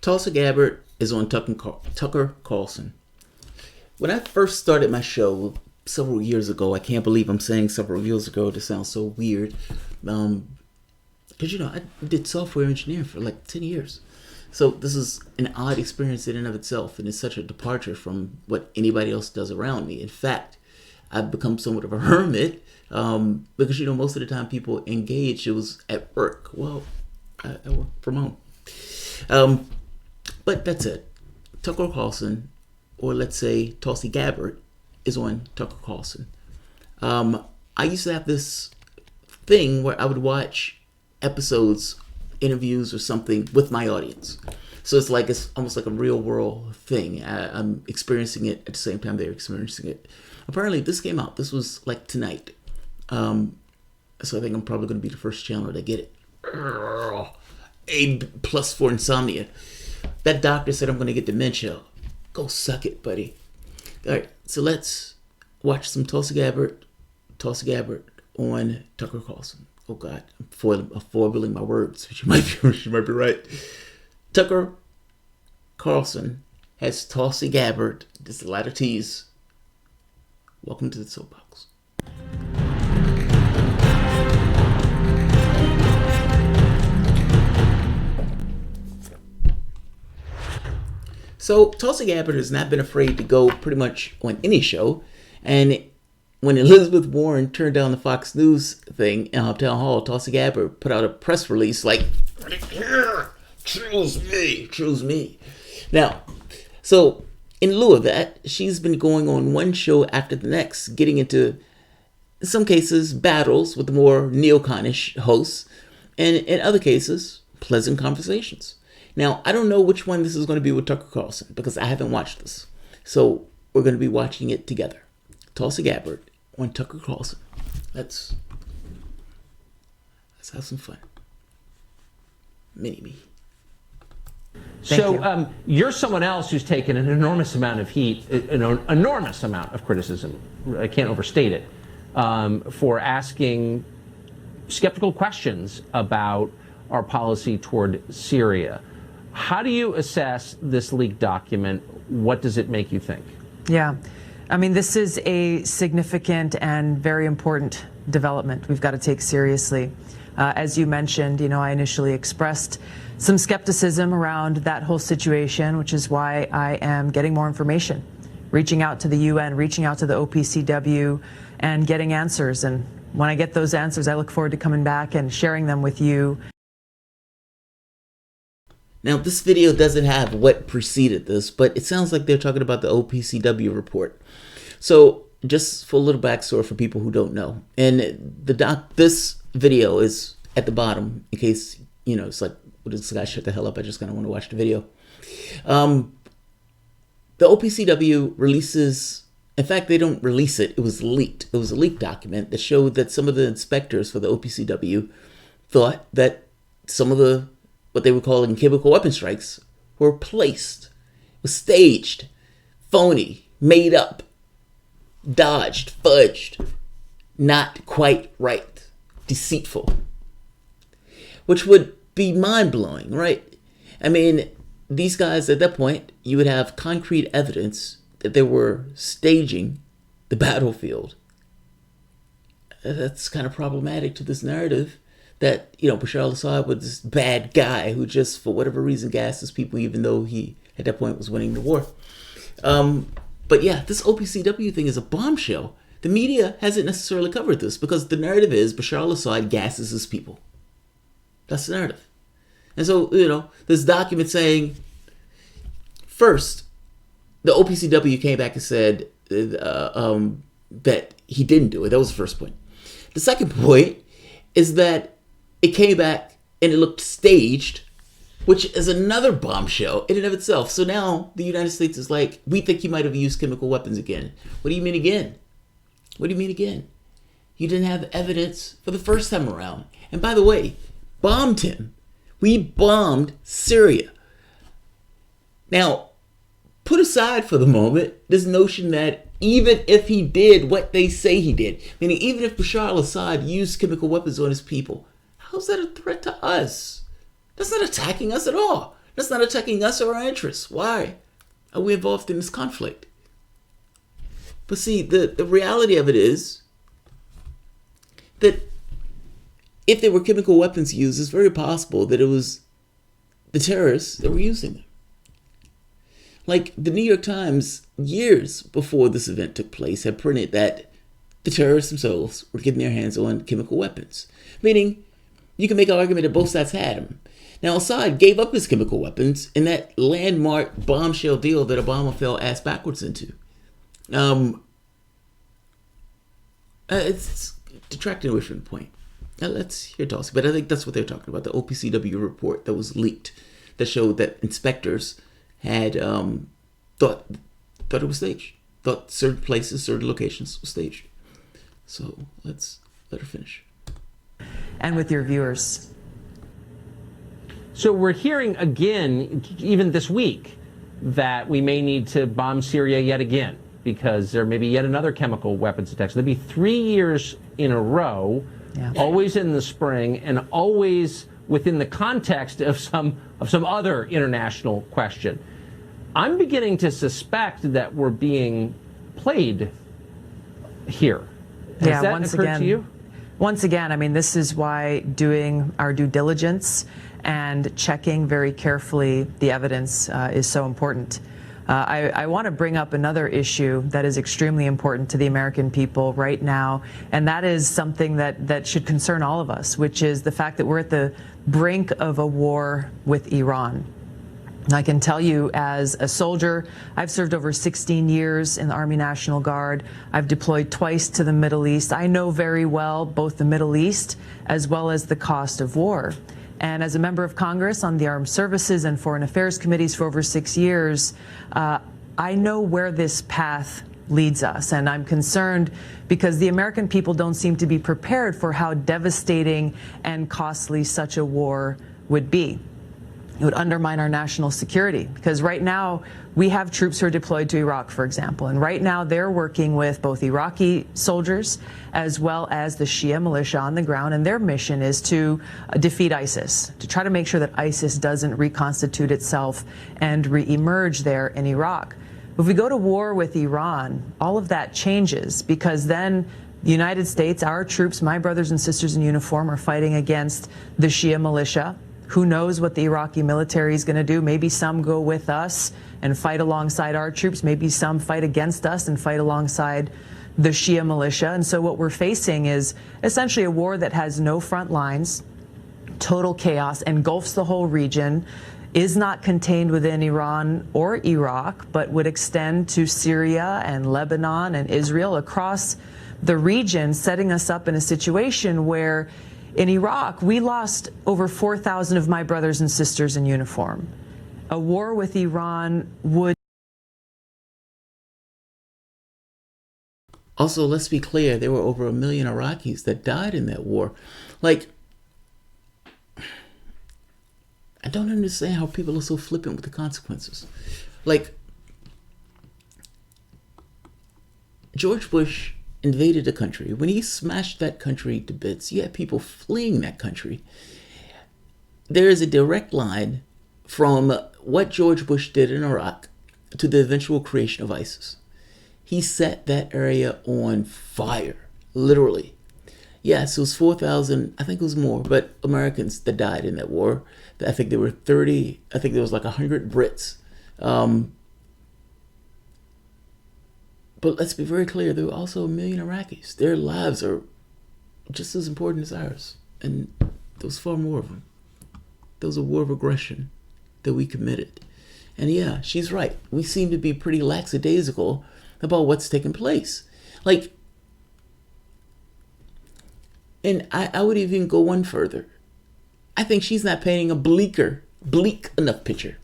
Tulsi Gabbard is on Tucker Carlson. When I first started my show several years ago, I can't believe I'm saying several years ago. This sounds so weird. Because, I did software engineering for like 10 years. So this is an odd experience in and of itself, and it's such a departure from what anybody else does around me. In fact, I've become somewhat of a hermit because, most of the time people engage, it was at work. Well, I work from home. But that's it. Tucker Carlson, or let's say Tulsi Gabbard, is on Tucker Carlson. I used to have this thing where I would watch episodes, interviews or something with my audience. So it's almost like a real world thing. I'm experiencing it at the same time they're experiencing it. Apparently this came out. This was like tonight. So I think I'm probably going to be the first channel to get it. A+ for insomnia. That doctor said I'm going to get dementia. Go suck it, buddy. All right, so let's watch some Tulsi Gabbard on Tucker Carlson. Oh God, I'm foiling my words, which you might be right. Tucker Carlson has Tulsi Gabbard. There's a lot of T's. Welcome to the soapbox. So Tulsi Gabbard has not been afraid to go pretty much on any show, and when Elizabeth Warren turned down the Fox News thing in Town Hall, Tulsi Gabbard put out a press release like, choose me. Now, so in lieu of that, she's been going on one show after the next, getting into, in some cases, battles with the more neoconish hosts, and in other cases, pleasant conversations. Now, I don't know which one this is going to be with Tucker Carlson because I haven't watched this. So we're going to be watching it together. Tulsi Gabbard on Tucker Carlson. Let's have some fun. Mini-me. So you're someone else who's taken an enormous amount of heat, an enormous amount of criticism, I can't overstate it, for asking skeptical questions about our policy toward Syria. How do you assess this leaked document? What does it make you think? Yeah. I mean, this is a significant and very important development we've got to take seriously. As you mentioned, I initially expressed some skepticism around that whole situation, which is why I am getting more information, reaching out to the UN, reaching out to the OPCW, and getting answers. And when I get those answers, I look forward to coming back and sharing them with you. Now, this video doesn't have what preceded this, but it sounds like they're talking about the OPCW report. So, just for a little backstory for people who don't know, and this video is at the bottom in case it's like, well, this guy shut the hell up. I just kind of want to watch the video. The OPCW releases. In fact, they don't release it. It was leaked. It was a leaked document that showed that some of the inspectors for the OPCW thought that some of the what they were calling chemical weapon strikes were placed, was staged, phony, made up, dodged, fudged, not quite right, deceitful, which would be mind-blowing, right? I mean, these guys at that point, you would have concrete evidence that they were staging the battlefield. That's kind of problematic to this narrative that, Bashar al-Assad was this bad guy who just, for whatever reason, gassed his people, even though he, at that point, was winning the war. But yeah, this OPCW thing is a bombshell. The media hasn't necessarily covered this because the narrative is Bashar al-Assad gasses his people. That's the narrative. And so, this document saying, first, the OPCW came back and said that he didn't do it. That was the first point. The second point is that it came back and it looked staged, which is another bombshell in and of itself. So now the United States is like, we think you might have used chemical weapons again. What do you mean again? What do you mean again? You didn't have evidence for the first time around. And by the way, bombed him. We bombed Syria. Now, put aside for the moment this notion that even if he did what they say he did, meaning even if Bashar al-Assad used chemical weapons on his people, how's that a threat to us? That's not attacking us at all. That's not attacking us or our interests. Why are we involved in this conflict? But see, the reality of it is that if there were chemical weapons used, it's very possible that it was the terrorists that were using them. Like the New York Times, years before this event took place, had printed that the terrorists themselves were getting their hands on chemical weapons. Meaning, you can make an argument that both sides had them. Now, Assad gave up his chemical weapons in that landmark bombshell deal that Obama fell ass backwards into. It's detracting away from the point. Now, let's hear Tulsi, but I think that's what they're talking about, the OPCW report that was leaked that showed that inspectors had thought it was staged, thought certain places, certain locations were staged. So let's let her finish. And with your viewers. So we're hearing again, even this week, that we may need to bomb Syria yet again because there may be yet another chemical weapons attack. So there'll be 3 years in a row, always in the spring, and always within the context of some other international question. I'm beginning to suspect that we're being played here. Has that occurred to you? Once again, I mean, this is why doing our due diligence and checking very carefully the evidence is so important. I want to bring up another issue that is extremely important to the American people right now, and that is something that should concern all of us, which is the fact that we're at the brink of a war with Iran. I can tell you, as a soldier, I've served over 16 years in the Army National Guard. I've deployed twice to the Middle East. I know very well both the Middle East as well as the cost of war. And as a member of Congress on the Armed Services and Foreign Affairs Committees for over 6 years, I know where this path leads us. And I'm concerned because the American people don't seem to be prepared for how devastating and costly such a war would be. It would undermine our national security because right now we have troops who are deployed to Iraq, for example, and right now they're working with both Iraqi soldiers as well as the Shia militia on the ground, and their mission is to defeat ISIS, to try to make sure that ISIS doesn't reconstitute itself and reemerge there in Iraq. If we go to war with Iran, all of that changes because then the United States, our troops, my brothers and sisters in uniform, are fighting against the Shia militia. Who knows what the Iraqi military is going to do? Maybe some go with us and fight alongside our troops. Maybe some fight against us and fight alongside the Shia militia. And so what we're facing is essentially a war that has no front lines, total chaos, engulfs the whole region, is not contained within Iran or Iraq, but would extend to Syria and Lebanon and Israel across the region, setting us up in a situation where in Iraq, we lost over 4,000 of my brothers and sisters in uniform. A war with Iran would... Also, let's be clear, there were over 1 million Iraqis that died in that war. Like, I don't understand how people are so flippant with the consequences. Like, George Bush invaded a country. When he smashed that country to bits, you had people fleeing that country. There is a direct line from what George Bush did in Iraq to the eventual creation of ISIS. He set that area on fire, literally. Yes, it was 4,000, I think it was more, but Americans that died in that war. I think there were 30, I think there was like 100 Brits. But let's be very clear, there were also 1 million Iraqis. Their lives are just as important as ours. And there was far more of them. There was a war of aggression that we committed. And yeah, she's right. We seem to be pretty lackadaisical about what's taking place. Like, and I would even go one further. I think she's not painting a bleak enough picture.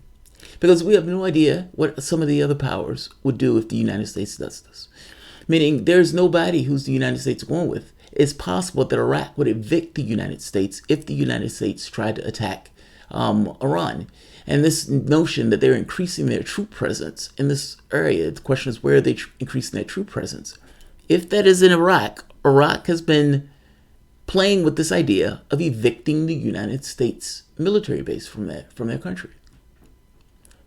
Because we have no idea what some of the other powers would do if the United States does this. Meaning there's nobody who's the United States going with. It's possible that Iraq would evict the United States if the United States tried to attack Iran. And this notion that they're increasing their troop presence in this area, the question is where are they increasing their troop presence? If that is in Iraq, Iraq has been playing with this idea of evicting the United States military base from their country.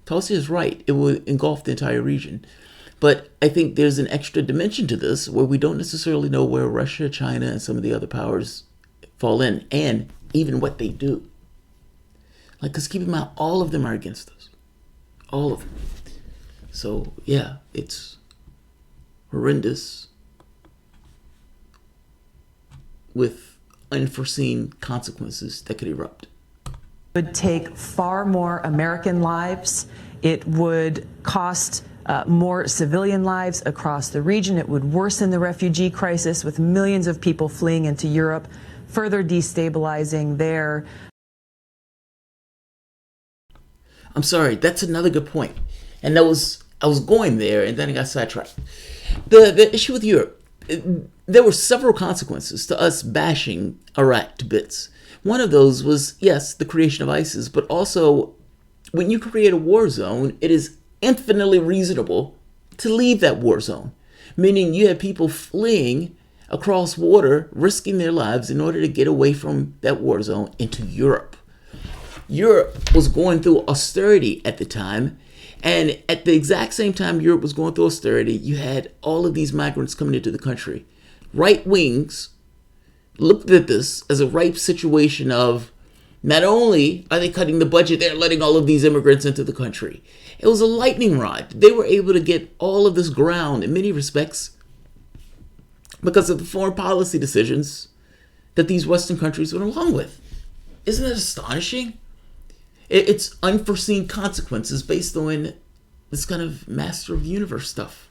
Tulsi is right. It would engulf the entire region. But I think there's an extra dimension to this where we don't necessarily know where Russia, China, and some of the other powers fall in, and even what they do. Like, because keep in mind, all of them are against us. All of them. So, yeah, it's horrendous with unforeseen consequences that could erupt. It would take far more American lives. It would cost more civilian lives across the region. It would worsen the refugee crisis with millions of people fleeing into Europe, further destabilizing their... I'm sorry, that's another good point. And I was going there, and then I got sidetracked. The issue with Europe, there were several consequences to us bashing Iraq to bits. One of those was, yes, the creation of ISIS, but also when you create a war zone, it is infinitely reasonable to leave that war zone. Meaning you have people fleeing across water, risking their lives in order to get away from that war zone into Europe. Europe was going through austerity at the time, and at the exact same time Europe was going through austerity, you had all of these migrants coming into the country. Right wings looked at this as a ripe situation of not only are they cutting the budget, they're letting all of these immigrants into the country. It was a lightning rod. They were able to get all of this ground in many respects because of the foreign policy decisions that these Western countries went along with. Isn't that astonishing? It's unforeseen consequences based on this kind of master of the universe stuff.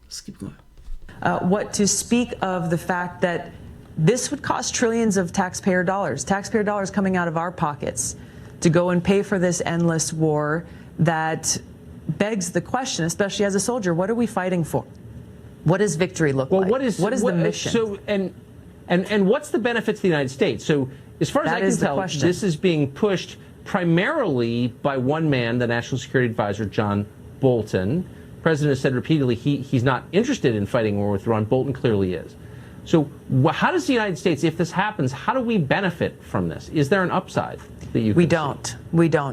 Let's keep going. What to speak of the fact that this would cost trillions of taxpayer dollars coming out of our pockets to go and pay for this endless war that begs the question, especially as a soldier, what are we fighting for? What does victory look like? What is the mission? So, and what's the benefit to the United States? So as far as I can tell, this is being pushed primarily by one man, the National Security Advisor, John Bolton. The president has said repeatedly he's not interested in fighting war with Iran. Bolton clearly is. So how does the United States, if this happens, how do we benefit from this? Is there an upside that you We don't.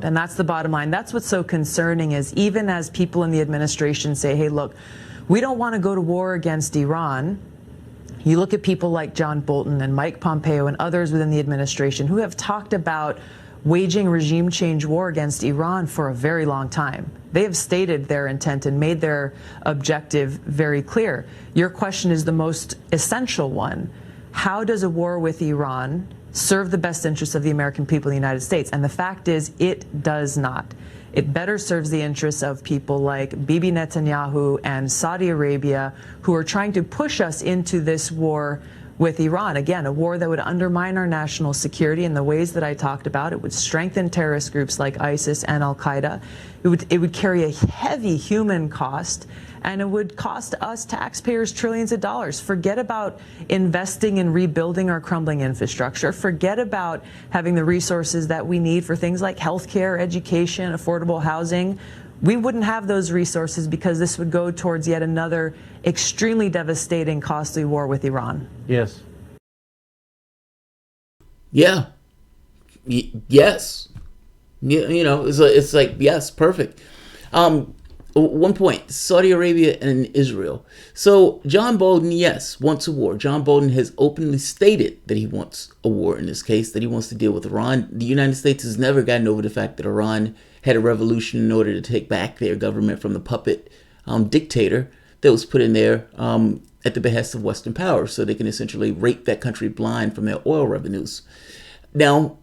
And that's the bottom line. That's what's so concerning is even as people in the administration say, hey, look, we don't want to go to war against Iran. You look at people like John Bolton and Mike Pompeo and others within the administration who have talked about waging regime change war against Iran for a very long time. They have stated their intent and made their objective very clear. Your question is the most essential one. How does a war with Iran serve the best interests of the American people in the United States? And the fact is, it does not. It better serves the interests of people like Bibi Netanyahu and Saudi Arabia, who are trying to push us into this war with Iran. Again, a war that would undermine our national security in the ways that I talked about. It would strengthen terrorist groups like ISIS and Al-Qaeda. It would carry a heavy human cost, and it would cost us taxpayers trillions of dollars. Forget about investing in rebuilding our crumbling infrastructure. Forget about having the resources that we need for things like healthcare, education, affordable housing. We wouldn't have those resources because this would go towards yet another extremely devastating, costly war with Iran. Yes. Yeah. Yes. You know, it's like, yes, perfect. One point, Saudi Arabia and Israel. So John Bolton, yes, wants a war. John Bolton has openly stated that he wants a war in this case, that he wants to deal with Iran. The United States has never gotten over the fact that Iran had a revolution in order to take back their government from the puppet dictator that was put in there at the behest of Western powers so they can essentially rape that country blind from their oil revenues. Now,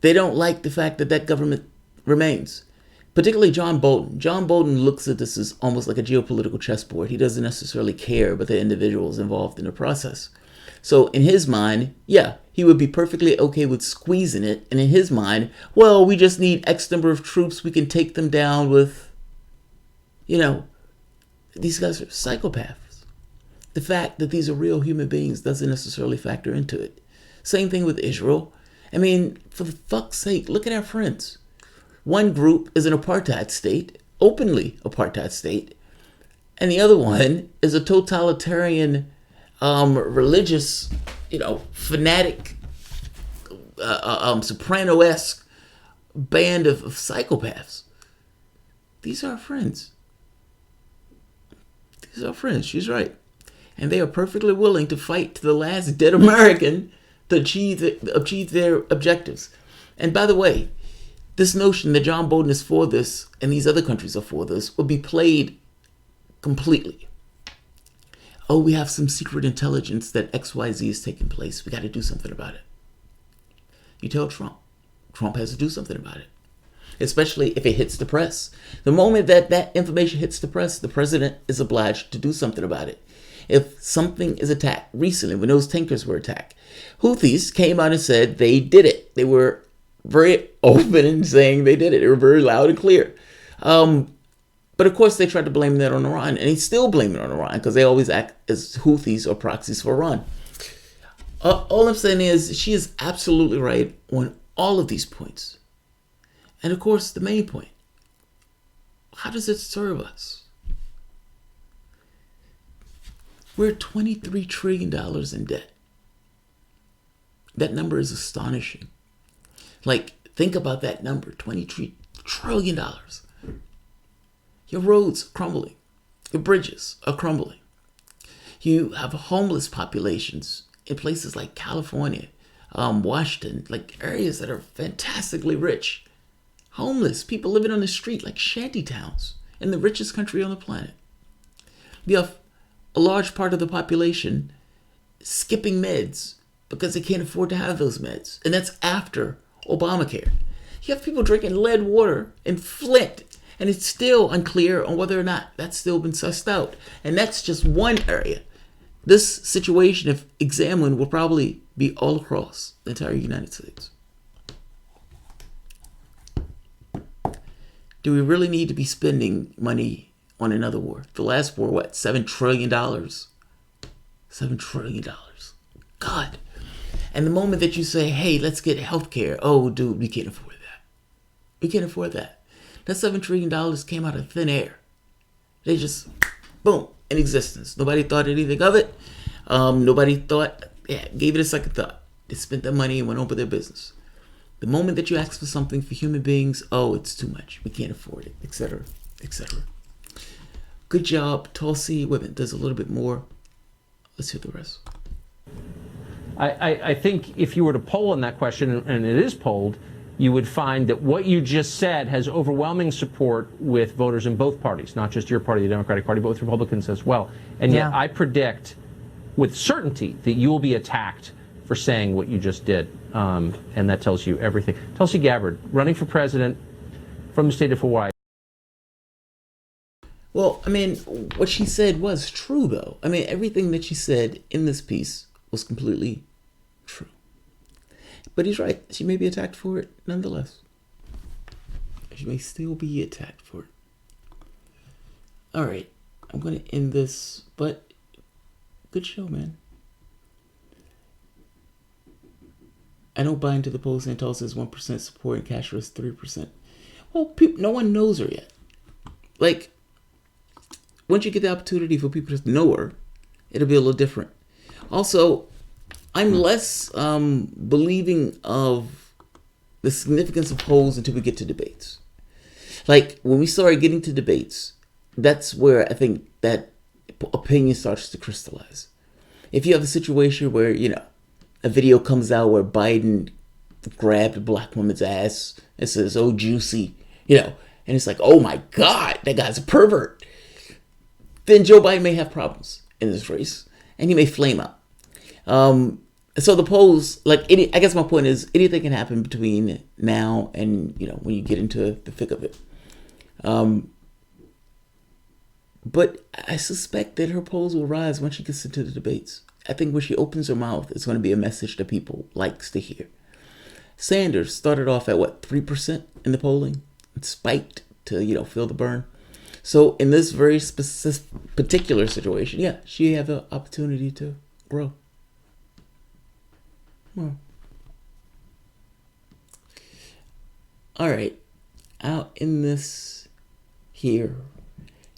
they don't like the fact that that government remains. Particularly John Bolton. John Bolton looks at this as almost like a geopolitical chessboard. He doesn't necessarily care about the individuals involved in the process. So in his mind, yeah, he would be perfectly okay with squeezing it. And in his mind, well, we just need X number of troops. We can take them down with, you know, these guys are psychopaths. The fact that these are real human beings doesn't necessarily factor into it. Same thing with Israel. I mean, for the fuck's sake, look at our friends. One group is an apartheid state, openly apartheid state, and the other one is a totalitarian, religious, fanatic, soprano-esque band of psychopaths. These are our friends. These are our friends. She's right. And they are perfectly willing to fight to the last dead American to achieve their objectives. And by the way, this notion that John Bolton is for this and these other countries are for this will be played completely. Oh, we have some secret intelligence that XYZ is taking place. We got to do something about it. You tell Trump. Trump has to do something about it. Especially if it hits the press. The moment that that information hits the press, the president is obliged to do something about it. If something is attacked, recently when those tankers were attacked, Houthis came out and said they did it. They were very open in saying they did it. They were very loud and clear. But of course they tried to blame that on Iran, and they still blame it on Iran because they always act as Houthis or proxies for Iran. All I'm saying is she is absolutely right on all of these points. And of course, the main point, how does it serve us? We're $23 trillion in debt. That number is astonishing. Like, think about that number, $23 trillion. Your roads are crumbling. Your bridges are crumbling. You have homeless populations in places like California, Washington, like areas that are fantastically rich. Homeless people living on the street like shanty towns in the richest country on the planet. You have a large part of the population skipping meds because they can't afford to have those meds. And that's after Obamacare. You have people drinking lead water in Flint, and it's still unclear on whether or not that's still been sussed out. And that's just one area. This situation, if examined, will probably be all across the entire United States. Do we really need to be spending money on another war? The last war, what, $7 trillion? $7 trillion. God. And the moment that you say, hey, let's get health care. Oh, dude, we can't afford that. We can't afford that. That $7 trillion came out of thin air. They just, boom, in existence. Nobody thought anything of it. Nobody gave it a second thought. They spent their money and went on with their business. The moment that you ask for something for human beings, oh, it's too much. We can't afford it, etc., etc. Good job, Tulsi. Women does a little bit more. Let's hear the rest. I think if you were to poll on that question, and it is polled, you would find that what you just said has overwhelming support with voters in both parties, not just your party, the Democratic Party, but with Republicans as well. And yet I predict with certainty that you will be attacked for saying what you just did. And that tells you everything. Tulsi Gabbard, running for president from the state of Hawaii. Well, I mean, what she said was true, though. I mean, everything that she said in this piece was completely true. But he's right. She may be attacked for it nonetheless. She may still be attacked for it. All right. I'm going to end this, but good show, man. I know buying to the poll saying Tulsi is 1% support and Castro is 3%. Well, no one knows her yet. Like, once you get the opportunity for people to know her, it'll be a little different. Also, I'm less believing of the significance of polls until we get to debates. Like, when we start getting to debates, that's where I think that opinion starts to crystallize. If you have a situation where, you know, a video comes out where Biden grabbed a black woman's ass and says, oh, juicy, you know, and it's like, oh my God, that guy's a pervert. Then Joe Biden may have problems in this race and he may flame out. So the polls, like, I guess my point is anything can happen between now and, you know, when you get into the thick of it. But I suspect that her polls will rise once she gets into the debates. I think when she opens her mouth, it's going to be a message that people likes to hear. Sanders started off at, 3% in the polling? It spiked to, you know, feel the burn. So in this very particular situation, yeah, she had the opportunity to grow. Well. All right. I'll end this here.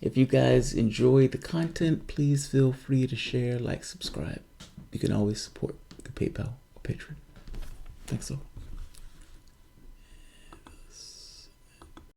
If you guys enjoy the content, please feel free to share, like, subscribe. You can always support the PayPal or Patreon. Thanks all.